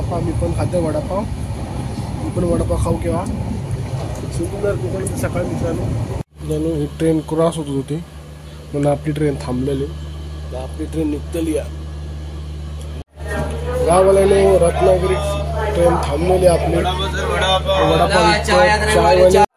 वडापाव मी पण खाते वडापाव, मी पण वडापाव खाऊ केव्हा सुंदर कोकण सकाळी मित्रांनो ही ट्रेन क्रॉस होत होती म्हणून आपली ट्रेन थांबलेली, आपली ट्रेन निघतली गाववाल्याने रत्नागिरी ट्रेन थांबलेली आपली वडापाव चायवाले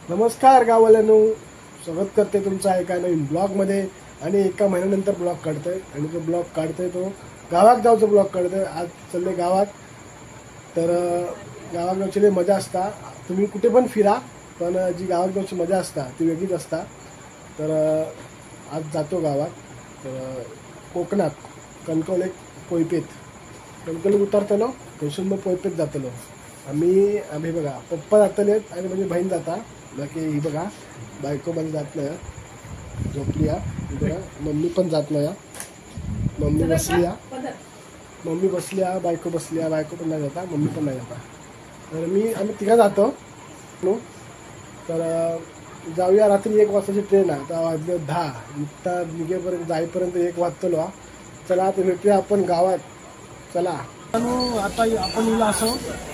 नमस्कार गाववाल्यांनो, स्वागत करते तुमचं एका नवीन ब्लॉगमध्ये। आणि एका महिन्यानंतर ब्लॉग काढतोय आणि तो ब्लॉग काढतोय तो गावात जाऊचा ब्लॉग काढतोय। आज चालले गावात, तर गावात जाऊची मजा असता। तुम्ही कुठे पण फिरा पण जी गावात जाऊची मजा असता ती वेगळीच असता। तर आज जातो गावात, तर कोकणात कणकवली पोयपेत, कणकवली उतरतलो थंयसून मग पोयपेत जातलो आम्ही बघा पप्पा जातलेत आणि माझी बहीण जाता, बाकी ही बघा बायको पण जात नाही, झोपली बघा, मम्मी पण जात नाही, मम्मी बसली बायको बसली, बायको पण नाही जाता, मम्मी पण नाही जाता, तर आम्ही तिघा जातो। तर जाऊया, रात्री 1 वाजताची ट्रेन आहे, आता वाजले 10, इथं निघेपर्यंत जाईपर्यंत 1 वाजतलो। चला ते भेटूया आपण गावात, चला। आता आपण येला असो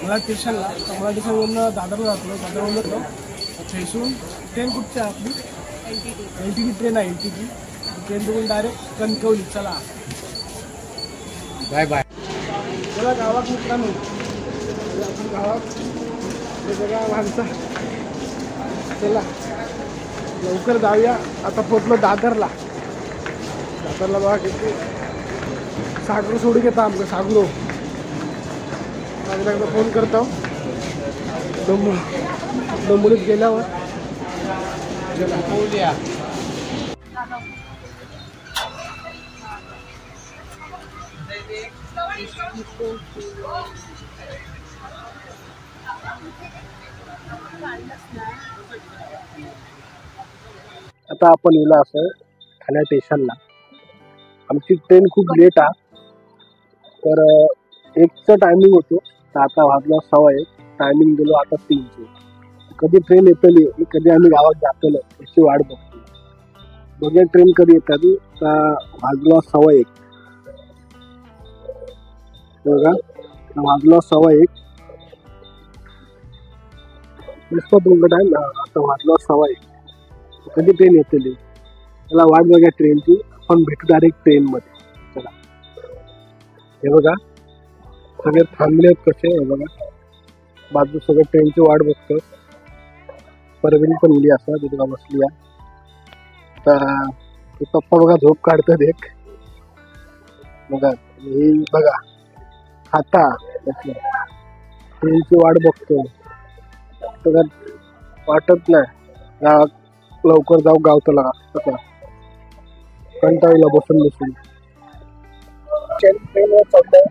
मला स्टेशनला, मला स्टेशनवरून दादरला जातो, दादरवरून थैसून ट्रेन कुठची आहे आपली LTT ट्रेन आहे, LTT ट्रेन बघून डायरेक्ट कणकवली। चला बाय बाय। चला गावात मित्रांनो, आपण गावात हे बघा माणसा, चला लवकर जाऊया। आता पोचलो दादरला बघा किती सागरो सोडू घेता आमचं सागरो एकदा फोन करतो डोंबोलीत गेल्यावर। चला बोलूया। आता आपण येला असं ठाणे स्टेशनला, आमची ट्रेन खूप लेट आहे, तर 1चं टायमिंग होतो, तर आता वाजला 1:15, टायमिंग गेलो आता 3चे। कधी ट्रेन येतली, कधी आम्ही गावात जातलो याची वाट बघतो, बघूया ट्रेन कधी येतात। वाजला 1:15 बघा, वाजला 1:15 नुसतं दोघं टाइम, आता वाजला 1:15, कधी ट्रेन येतली त्याला वाट बघा ट्रेनची, आपण भेटू डायरेक्ट ट्रेन मध्ये। चला हे बघा सगळे थांबले आहेत कसे, हे बघा बाजू सगळं ट्रेनची वाट बघतो, परवीन पण इली असं तिथं बसली आहे, तर पप्पा बघा झोप काढतात एक बघा, ही बघा खाता ट्रेनची वाट बघतो, तर वाटत नाही लवकर जाऊ गावतं लागा, कंटाळीला बसून ट्रेनवर चालतंय।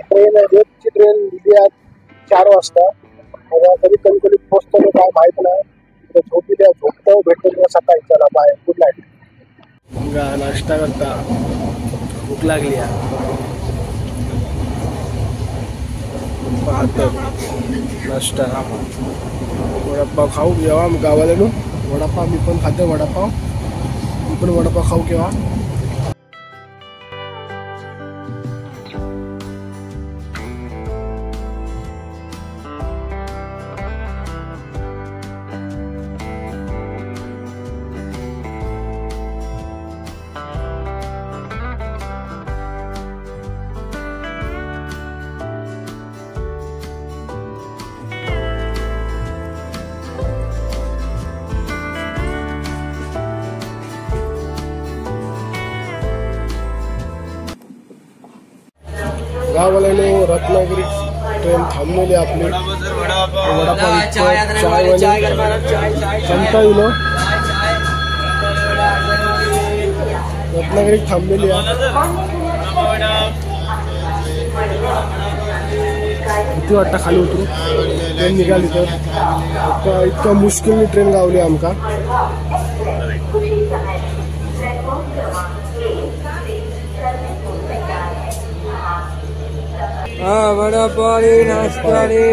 ट्रेन रोजची ट्रेन दिली आहे 4 वाजता, कधी कणकवलीत पोहोचतो काय माहित नाही, झोपी द्या झोपतो, भेटतो तुला सकाळी। चला बाय, गुड नाईट। नाश्ता करता, भूक लागली नाश्ता वडापाव खाऊ केव्हा गावाला, वडापाव मी पण खाते वडापाव, मी पण वडापाव खाऊ केव्हा। गाववाल्याने रत्नागिरी ट्रेन थांबलेली आपली वडापाव कंटाळलो, रत्नागिरी थांबलेली आहे। किती वाटतं खाली उतरू, ट्रेन निघाली तर इतका मुश्किलने ट्रेन गावली आमका। हाँ बड़ा पारी नाश्ता रे।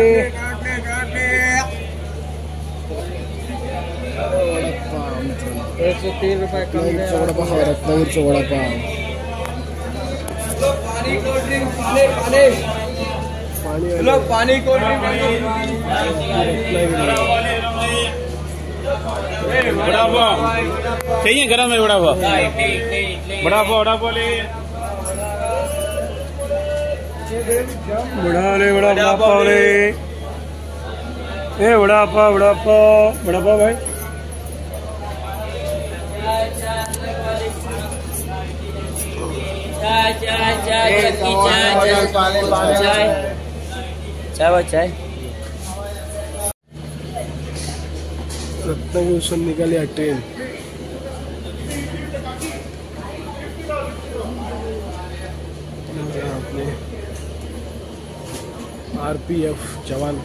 वडापाव मित्रांनो, 103 रुपये कम दे। वडापाव रत्नागिरीचा वडापाव. पानी कोल्ड ड्रिंक पानी पानी लोग पानी कोल्ड ड्रिंक वडापाव चाहिए गरम है वडापाव वडापाव वडापाव ले वडापाव ले ए वडापाव वडापाव वडापाव भाई चाय रत्नागिरीहून निघाली आहे ट्रेन. आपले RPF जवान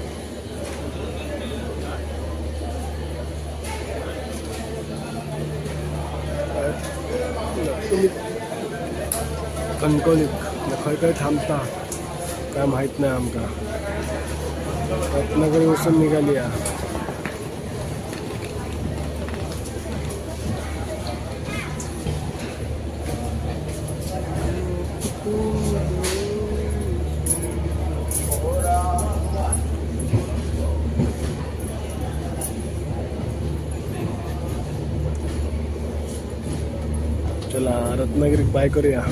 कणकवलीत खंय खंय थांबता काय माहित नाही आमका. रत्नागिरीहून निघाली आहे. चला रत्नागिरीत बाय करूया.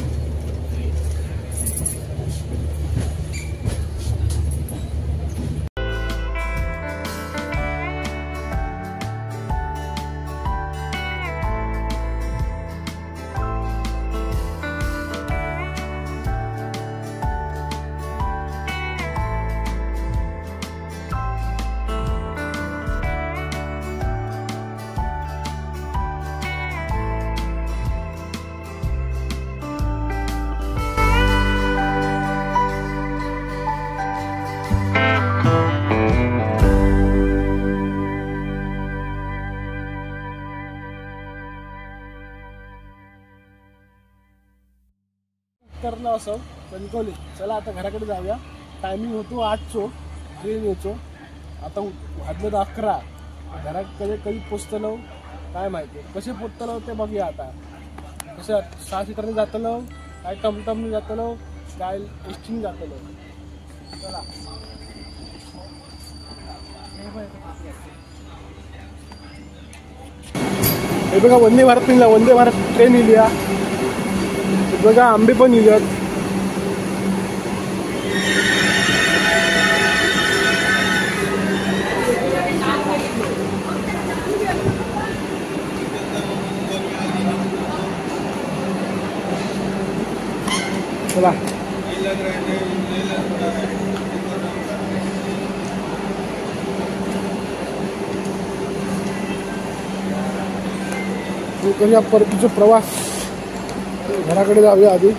करणार असं कणकवली. चला आता घराकडे जाऊया. टायमिंग होतो 8चा, ट्रेन यायचो. आता वाजलं 11. घरात कधी पोचतलो काय माहिती. कसे पोचतलो ते बघूया. आता कसं 6 सीटरने जातलो काय टमटमने जातलो काय एसटीने जातलो. चला हे बघा वंदे भारत निघला. वंदे भारत ट्रेन इली. बघा आंबे पण इल्यात. चला करूया परतीचा प्रवास. घराकडे जाऊया आधी.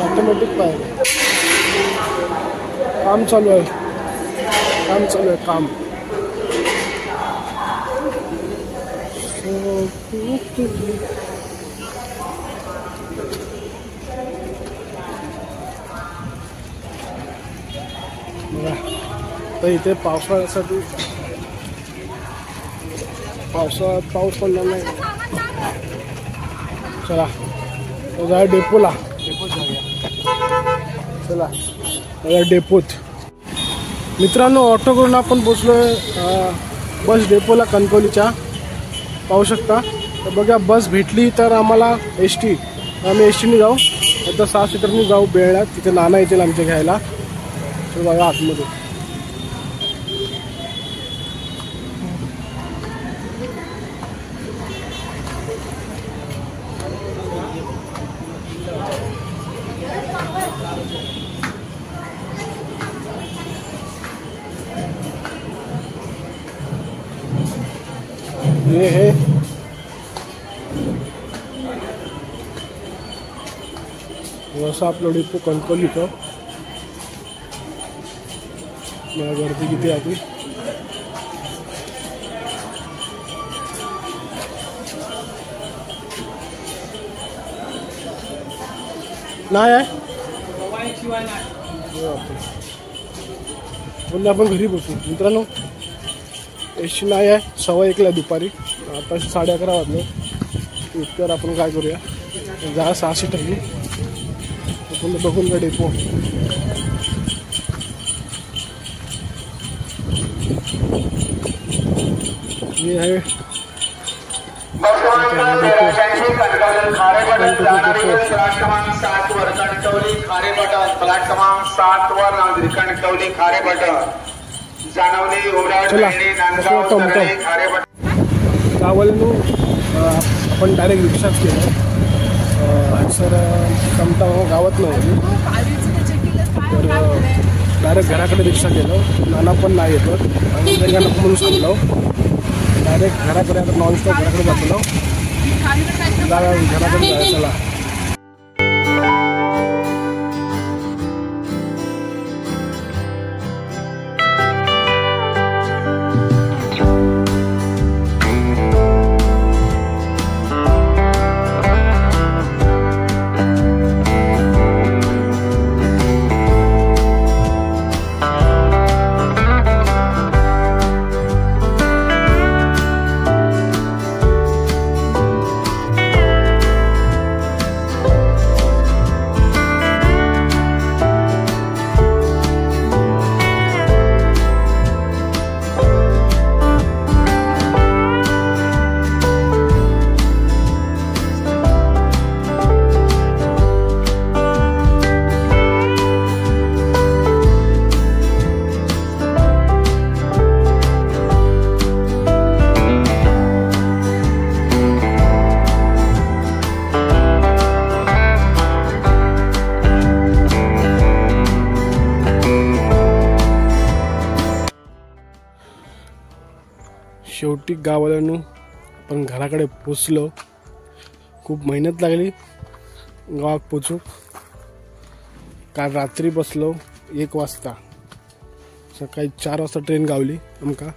ऑटोमॅटिक पाहिजे. काम चालू आहे. काम तर इथे पावसाळ्यासाठी पावसाळ्यात पाऊस पडला नाही. चला जाऊया डेपोला. डेपोत जाऊया. चला डेपोत. मित्रांनो ऑटो करून आपण पोचलोय बस डेपोला कणकवलीच्या. पाहू शकता. तर बघा बस भेटली तर आम्हाला एसटी. आम्ही एसटीने जाऊ. आता 6 सीटरने जाऊ बेळ्यात. तिथे नाना येतील आमच्या घ्यायला. तर बघा आतमध्ये हे हे असं आपलं डिपो कणकवलीचं. मला गर्दी किती आहे ती नाही आहे. बोलले आपण घरी बसू. मित्रांनो एसी नाही आहे. 1:15 दुपारी. आता 11:30 वाजले. इतक्यावर आपण काय करूया जा 6 सीटरनी आपण बघून का डेपो. हे आहे गावाला आपण डायरेक्ट रिक्षाच केलं. सर टमटा गावात नव्हती तर डायरेक्ट घराकडे रिक्षा केलं. नाना पण नाही येतो आणि त्यांना नको म्हणून सांगलो. डायरेक्ट घराकडे आता नॉनस्टॉप घराकडे जातो. घराकडे जायचं. चला शेवटी गावाला आपण घराकडे पोचलो. खूप मेहनत लागली गावात पोचू. काल रात्री बसलो 1 वाजता. सकाळी 4 वाजता ट्रेन गावली आमका.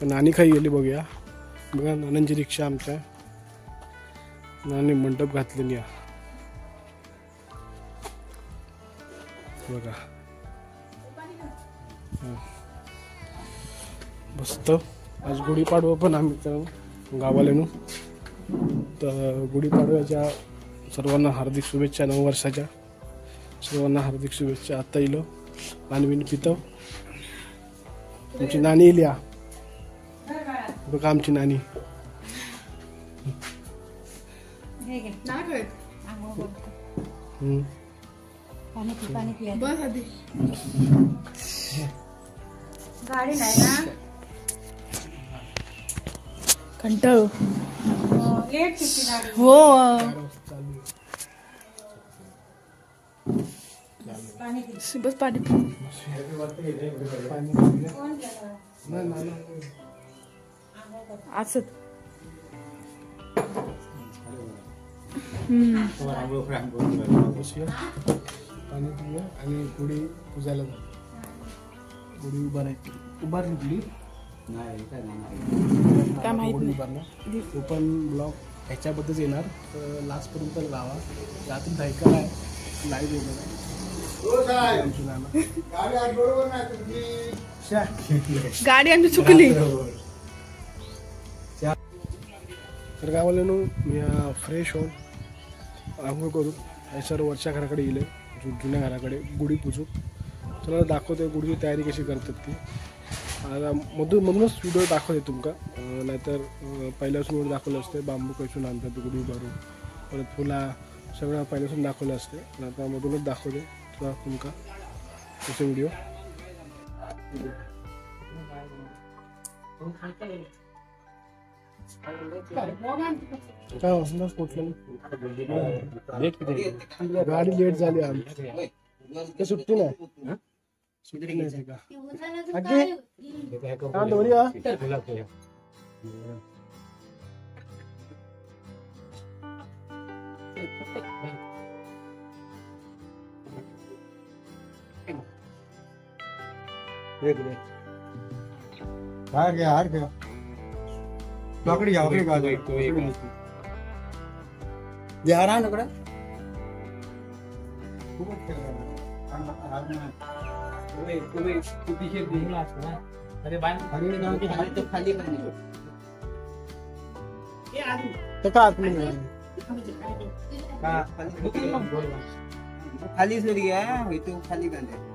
नानी खाई गेली बघूया. बघा नानांची रिक्षा आमच्या. नानी मंडप घातलेली आहे बघा. मस्त. आज गुढीपाडवा पण आम्ही तर गावाला तर गुढीपाडव्याच्या सर्वांना हार्दिक शुभेच्छा. 9 वर्षाच्या सर्वांना हार्दिक शुभेच्छा. आता येलो पाणीबिन पितो. आमची नानी येईल या बघा. आमची नानी गाडी नाही ना कंटाळू हो. बस पाणी असं पाणी पिऊया आणि गुढी पूजायला जाऊ. गुढी उभारली तुली काय माहित नाही. तो पण ब्लॉग ह्याच्याबद्दलच येणार तर लास्टपर्यंत लावा. रात्री धायका आहे लाईव्ह येणार आहे. गाडी आमची चुकली. तर गावाला मी फ्रेश होऊन आंघोळ करू. हे सर्व वरच्या घराकडे येईल जुन्या घराकडे गुढी पूजू. चला दाखवते गुढीची तयारी कशी करतात ती. आता मधूनच व्हिडिओ दाखवते तुमका. नाहीतर पहिल्यापासून व्हिडिओ दाखवलं असते. बांबू कसून आणतात गुढी भरून परत फुला सगळं पहिल्यापासून दाखवलं असते. आता मधूनच दाखवते तुला तुमका तसे व्हिडिओ. काय असणार कुठलं गाडी लेट झाली आमची. सुट्टी नाही सुट्टी नाही का हार गया पकड़ी बिहार नकडा खाली सोडी गया तू खाली कांदे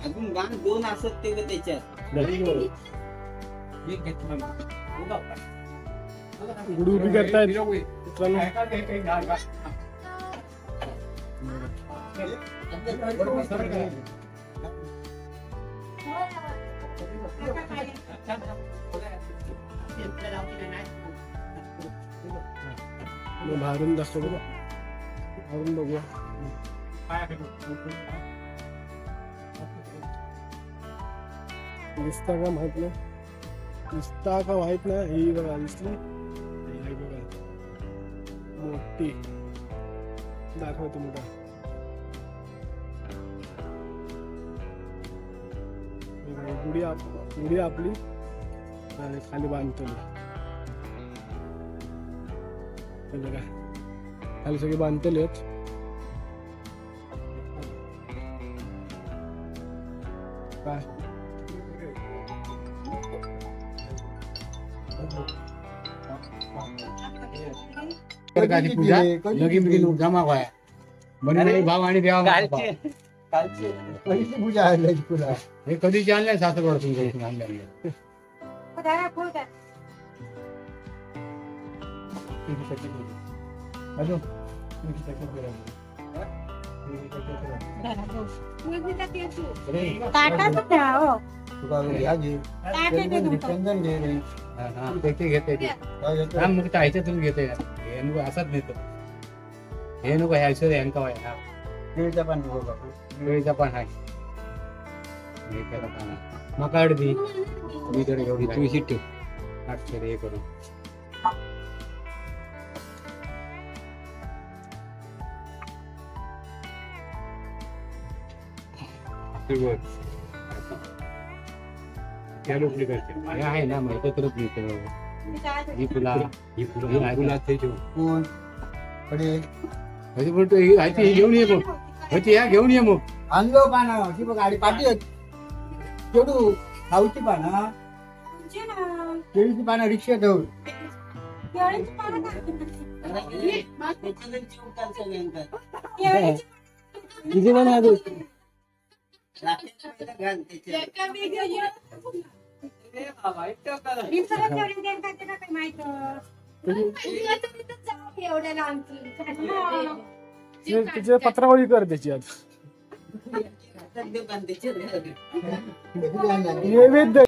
अजून गाण दोन असत ते त्याच्यात गुडी उभी करतायत मित्रांनो. बाहेरून दाखव बघा, बाहेरून बघूया. दिसता का माहित नाही, दिसता का माहित नाही. ही बघा दिसली, ही बघा मोठी दाखवतो मोठा. गुडी आपली खाली बांधतो बघा, खाली सगळे बांधलेत. काय जमा व्हाय म्हणे भाव आणि देवा पूजा आहे तुला. हे कधी आणलंय सासरवाड तुमच्या इथे आणलेलं ह्याच्यातून घेते हे नको असाच नेतो. हे नको ह्याचं यांका वाय केळीचा पान आहे मका अडदी मी तर एवढी तुळशी ठेव 800 हे करून. त्या लोकली करते हे आहे ना माहिती तरच मिळतं. ही फुला बोलतो ही घेऊन ये मग या घेऊन ये मग. आणलो पाना बघ गाडी पाठी केवढू खाऊची पाना केळीची पाना रिक्षा ठेवून किती पण तिचे पत्रावळी कर त्याची आता नैवेद्य.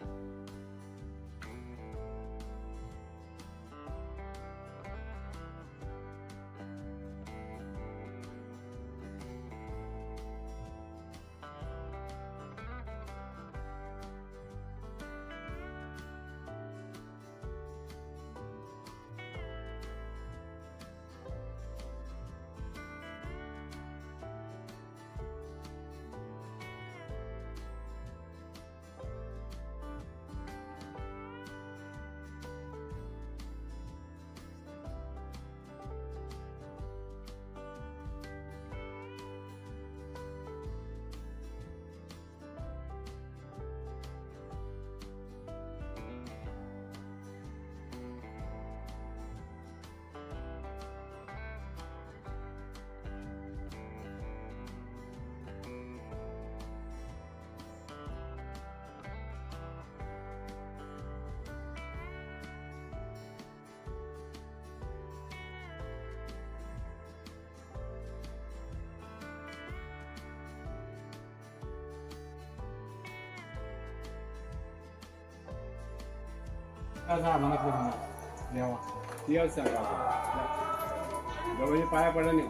गवळी पाया पडा नाही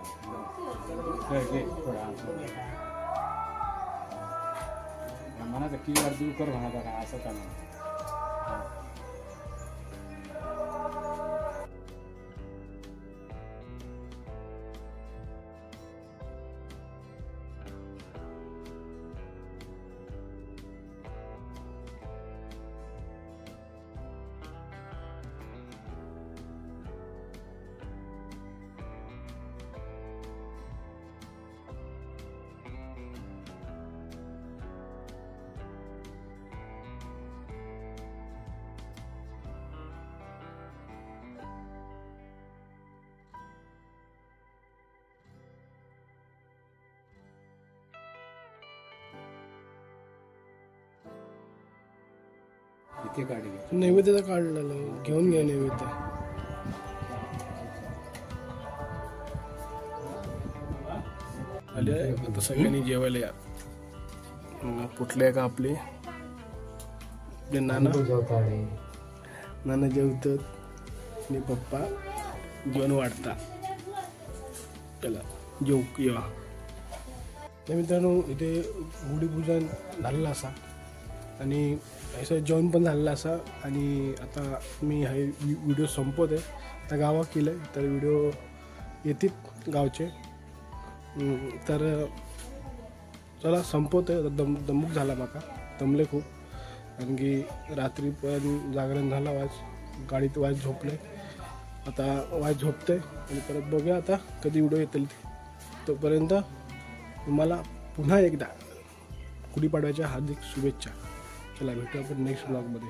मनाचा किल्ला दूर कर म्हणा का असं का नाही. इथे काढली नैवेद्याचा काढलेला आहे. घेऊन घ्या नैवेद्य. आले आता सगळ्यांनी जेवायला या. पुटले का आपले नाना जेवतात आणि पप्पा जेवण वाढतात. चला जेऊ या. मित्रांनो इथे गुढीपूजन झालेलं असा आणि असं जेवण पण झालेलं असा आणि आता मी हा व्हिडिओ संपवत आहे. आता गावात केलं आहे तर व्हिडिओ येतील गावचे. तर चला संपवत आहे. दमुक झाला माका दमले खूप कारण की रात्री पण जागरण झाला. गाडीत वाज झोपले. आता वाज झोपते आणि परत बघूया आता कधी व्हिडिओ येतील. तोपर्यंत तुम्हाला पुन्हा एकदा गुढीपाडव्याच्या हार्दिक शुभेच्छा. चला भेटू आपण नेक्स्ट ब्लॉगमध्ये.